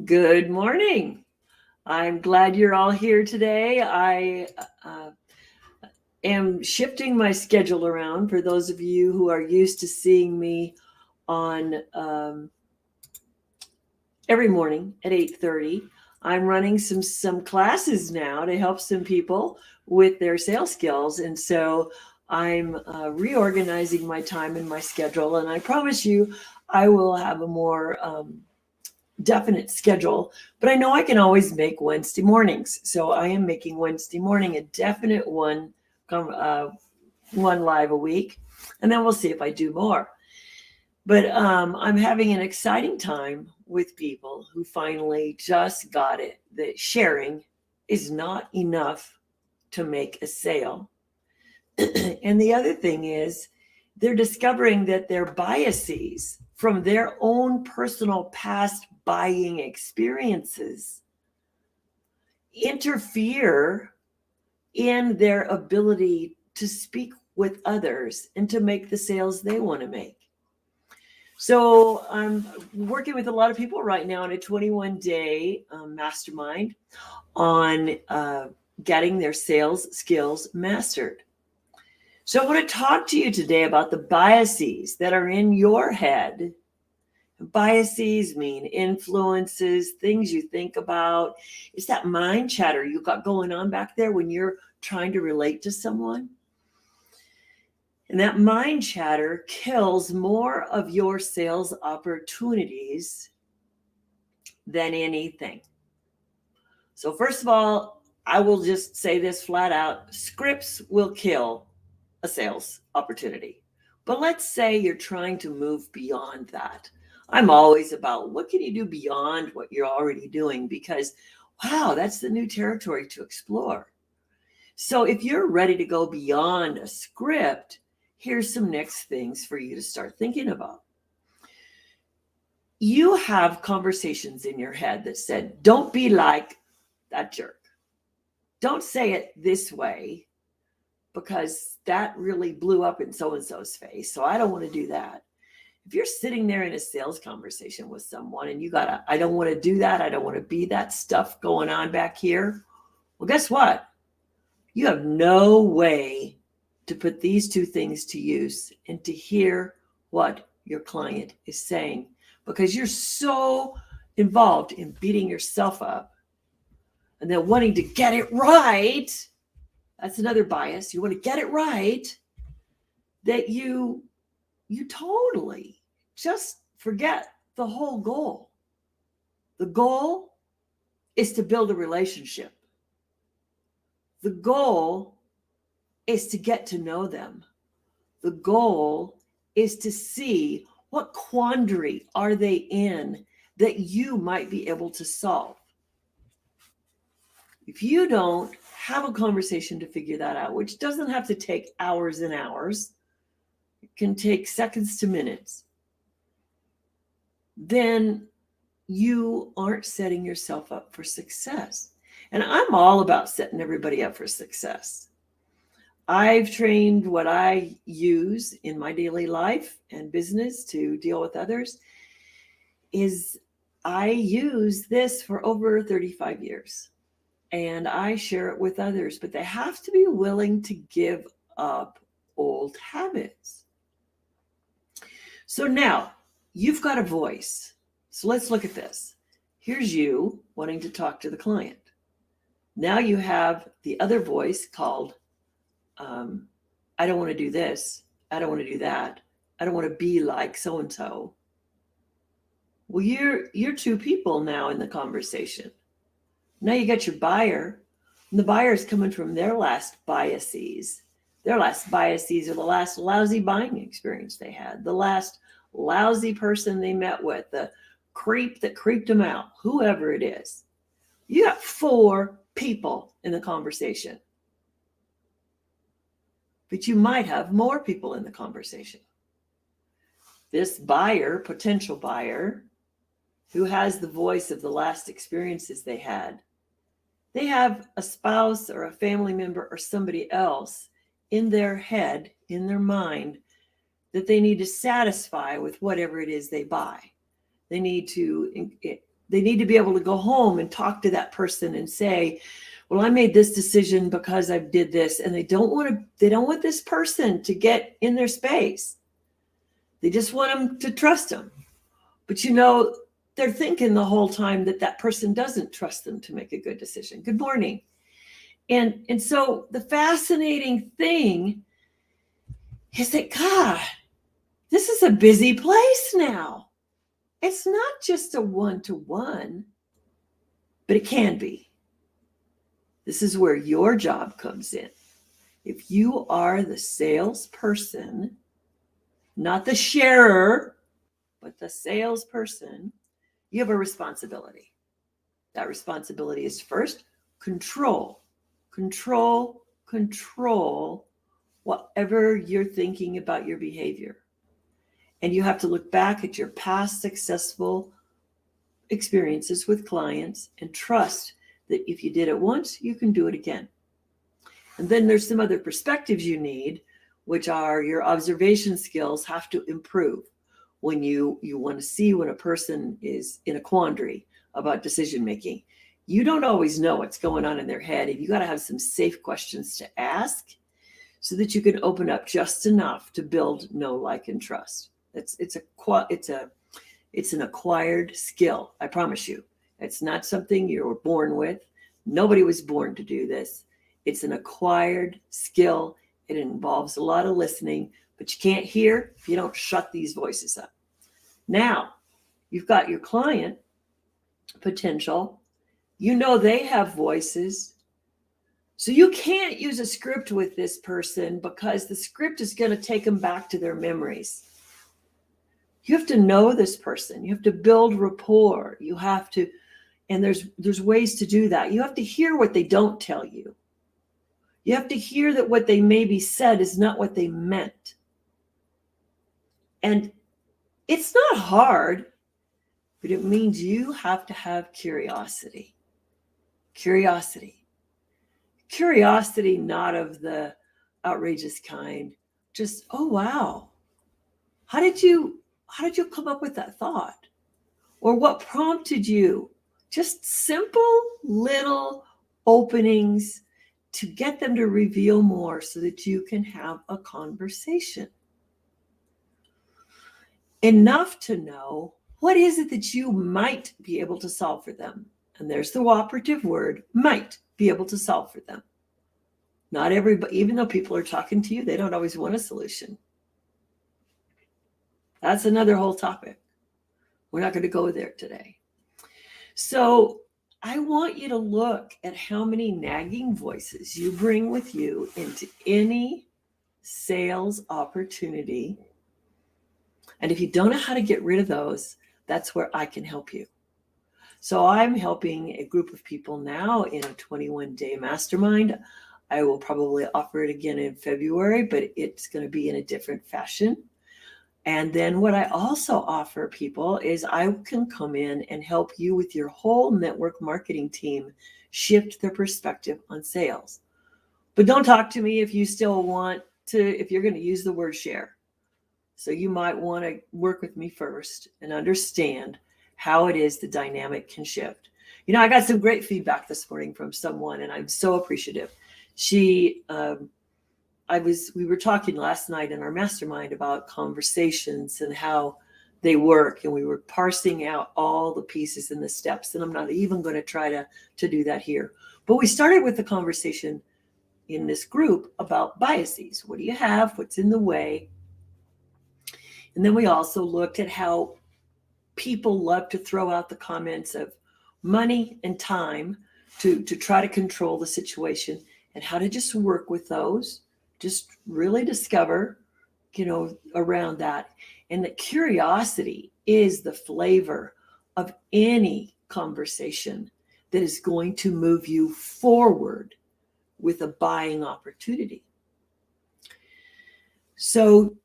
Good morning. I'm glad you're all here today. I am shifting my schedule around for those of you who are used to seeing me on every morning at 8:30. I'm running some classes now to help some people with their sales skills. And so I'm reorganizing my time and my schedule. And I promise you, I will have a more definite schedule, but I know I can always make Wednesday mornings. So I am making Wednesday morning a definite one live a week, and then we'll see if I do more. But I'm having an exciting time with people who finally just got it that sharing is not enough to make a sale. And the other thing is, they're discovering that their biases from their own personal past buying experiences interfere in their ability to speak with others and to make the sales they want to make. So I'm working with a lot of people right now in a 21-day mastermind on getting their sales skills mastered. So I want to talk to you today about the biases that are in your head. Biases mean influences, things you think about. It's that mind chatter you got going on back there when you're trying to relate to someone. And that mind chatter kills more of your sales opportunities than anything. So first of all, I will just say this flat out: scripts will kill a sales opportunity. But let's say you're trying to move beyond that. I'm always about what can you do beyond what you're already doing, because wow, that's the new territory to explore. So if you're ready to go beyond a script, here's some next things for you to start thinking about. You have conversations in your head that said, don't be like that jerk. Don't say it this way, because that really blew up in so-and-so's face. So I don't want to do that. If you're sitting there in a sales conversation with someone and you I don't want to do that, I don't want to be that stuff going on back here. Well, guess what? You have no way to put these two things to use and to hear what your client is saying, because you're so involved in beating yourself up and then wanting to get it right. That's another bias. You want to get it right, that you totally just forget the whole goal. The goal is to build a relationship. The goal is to get to know them. The goal is to see what quandary are they in that you might be able to solve. If you don't have a conversation to figure that out, which doesn't have to take hours and hours, it can take seconds to minutes, then you aren't setting yourself up for success. And I'm all about setting everybody up for success. I've trained what I use in my daily life and business to deal with others is I use this for over 35 years. And I share it with others, but they have to be willing to give up old habits. So now you've got a voice. So let's look at this. Here's you wanting to talk to the client. Now you have the other voice called, I don't want to do this. I don't want to do that. I don't want to be like so-and-so. Well, you're two people now in the conversation. Now you got your buyer, and the buyer is coming from their last biases. Their last biases are the last lousy buying experience they had, the last lousy person they met with, the creep that creeped them out, whoever it is. You got 4 people in the conversation, but you might have more people in the conversation. This buyer, potential buyer, who has the voice of the last experiences they had, they have a spouse or a family member or somebody else in their head, in their mind, that they need to satisfy with whatever it is they buy. They need to They need to be able to go home and talk to that person and say, well, I made this decision because I did this. And they don't want this person to get in their space. They just want them to trust them. But they're thinking the whole time that person doesn't trust them to make a good decision. Good morning. And so the fascinating thing is that, God, this is a busy place now. It's not just a one-to-one, but it can be. This is where your job comes in. If you are the salesperson, not the sharer, but the salesperson, you have a responsibility. That responsibility is first, control whatever you're thinking about your behavior. And you have to look back at your past successful experiences with clients and trust that if you did it once, you can do it again. And then there's some other perspectives you need, which are your observation skills have to improve when you want to see when a person is in a quandary about decision making. You don't always know what's going on in their head, and you got to have some safe questions to ask so that you can open up just enough to build know, like, and trust. It's an acquired skill. I promise you. It's not something you were born with. Nobody was born to do this. It's an acquired skill. It involves a lot of listening, but you can't hear if you don't shut these voices up. Now, you've got your client potential. They have voices. So you can't use a script with this person because the script is going to take them back to their memories. You have to know this person. You have to build rapport. You have to, and there's ways to do that. You have to hear what they don't tell you. You have to hear that what they maybe said is not what they meant. And it's not hard, but it means you have to have curiosity. Curiosity, not of the outrageous kind. Just, oh, wow. How did you come up with that thought? Or what prompted you? Just simple little openings to get them to reveal more so that you can have a conversation. Enough to know what is it that you might be able to solve for them. And there's the operative word, might be able to solve for them. Not everybody, even though people are talking to you, they don't always want a solution. That's another whole topic. We're not going to go there today. So I want you to look at how many nagging voices you bring with you into any sales opportunity. And if you don't know how to get rid of those, that's where I can help you. So I'm helping a group of people now in a 21-day mastermind. I will probably offer it again in February, but it's going to be in a different fashion. And then what I also offer people is I can come in and help you with your whole network marketing team shift their perspective on sales. But don't talk to me if you still want to, if you're going to use the word share. So you might want to work with me first and understand how it is the dynamic can shift. I got some great feedback this morning from someone, and I'm so appreciative. We were talking last night in our mastermind about conversations and how they work, and we were parsing out all the pieces and the steps, and I'm not even going to try to do that here. But we started with the conversation in this group about biases. What do you have? What's in the way? And then we also looked at how people love to throw out the comments of money and time to try to control the situation, and how to just work with those, just really discover, around that. And that curiosity is the flavor of any conversation that is going to move you forward with a buying opportunity. So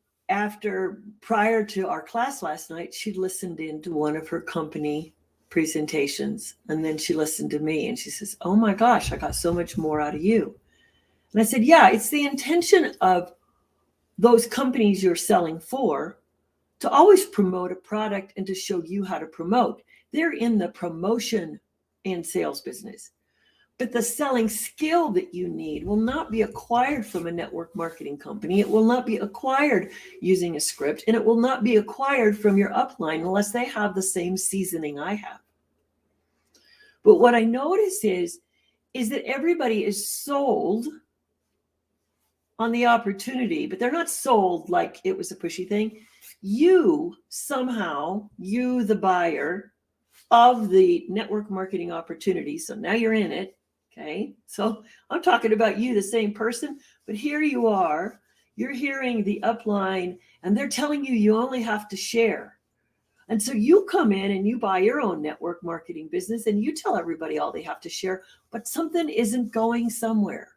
prior to our class last night, she listened into one of her company presentations, and then she listened to me, and she says, oh my gosh, I got so much more out of you. And I said, yeah, it's the intention of those companies you're selling for to always promote a product and to show you how to promote. They're in the promotion and sales business. But the selling skill that you need will not be acquired from a network marketing company. It will not be acquired using a script, and it will not be acquired from your upline unless they have the same seasoning I have. But what I notice is that everybody is sold on the opportunity, but they're not sold like it was a pushy thing. You somehow, you the buyer of the network marketing opportunity, so now you're in it, okay? So I'm talking about you, the same person, but here you are, you're hearing the upline, and they're telling you you only have to share. And so you come in and you buy your own network marketing business and you tell everybody all they have to share, but something isn't going somewhere.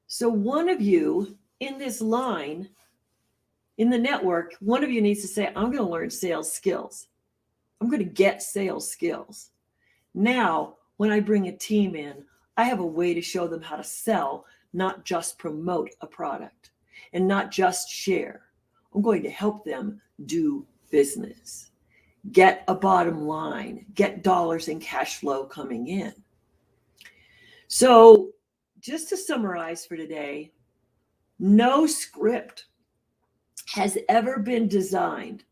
So one of you in this line, in the network, one of you needs to say, I'm going to learn sales skills. I'm going to get sales skills. Now, when I bring a team in, I have a way to show them how to sell, not just promote a product and not just share. I'm going to help them do business, get a bottom line, get dollars and cash flow coming in. So just to summarize for today, no script has ever been designed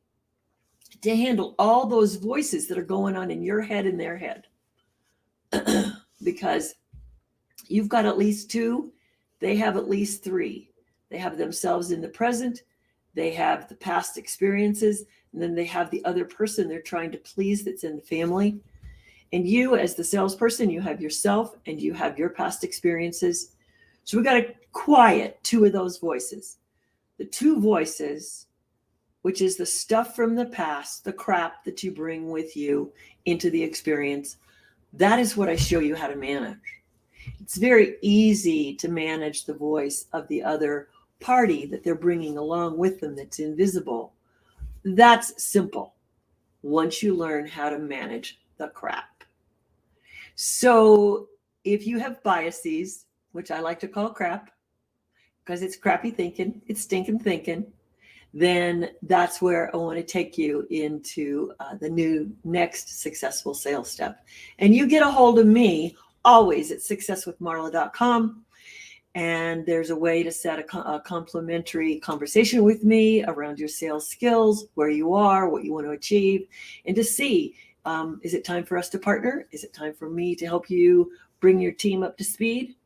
to handle all those voices that are going on in your head and their head. Because you've got at least two, they have at least three. They have themselves in the present, they have the past experiences, and then they have the other person they're trying to please that's in the family. And you, as the salesperson, you have yourself and you have your past experiences. So we got to quiet two of those voices. The two voices, which is the stuff from the past, the crap that you bring with you into the experience, that is what I show you how to manage. It's very easy to manage the voice of the other party that they're bringing along with them that's invisible. That's simple once you learn how to manage the crap. So if you have biases, which I like to call crap, because it's crappy thinking, it's stinking thinking, then that's where I want to take you into the new next successful sales step. And you get a hold of me always at successwithmarla.com. And there's a way to set a complimentary conversation with me around your sales skills, where you are, what you want to achieve, and to see, is it time for us to partner? Is it time for me to help you bring your team up to speed?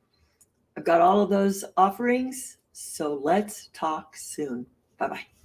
I've got all of those offerings. So let's talk soon. Bye-bye.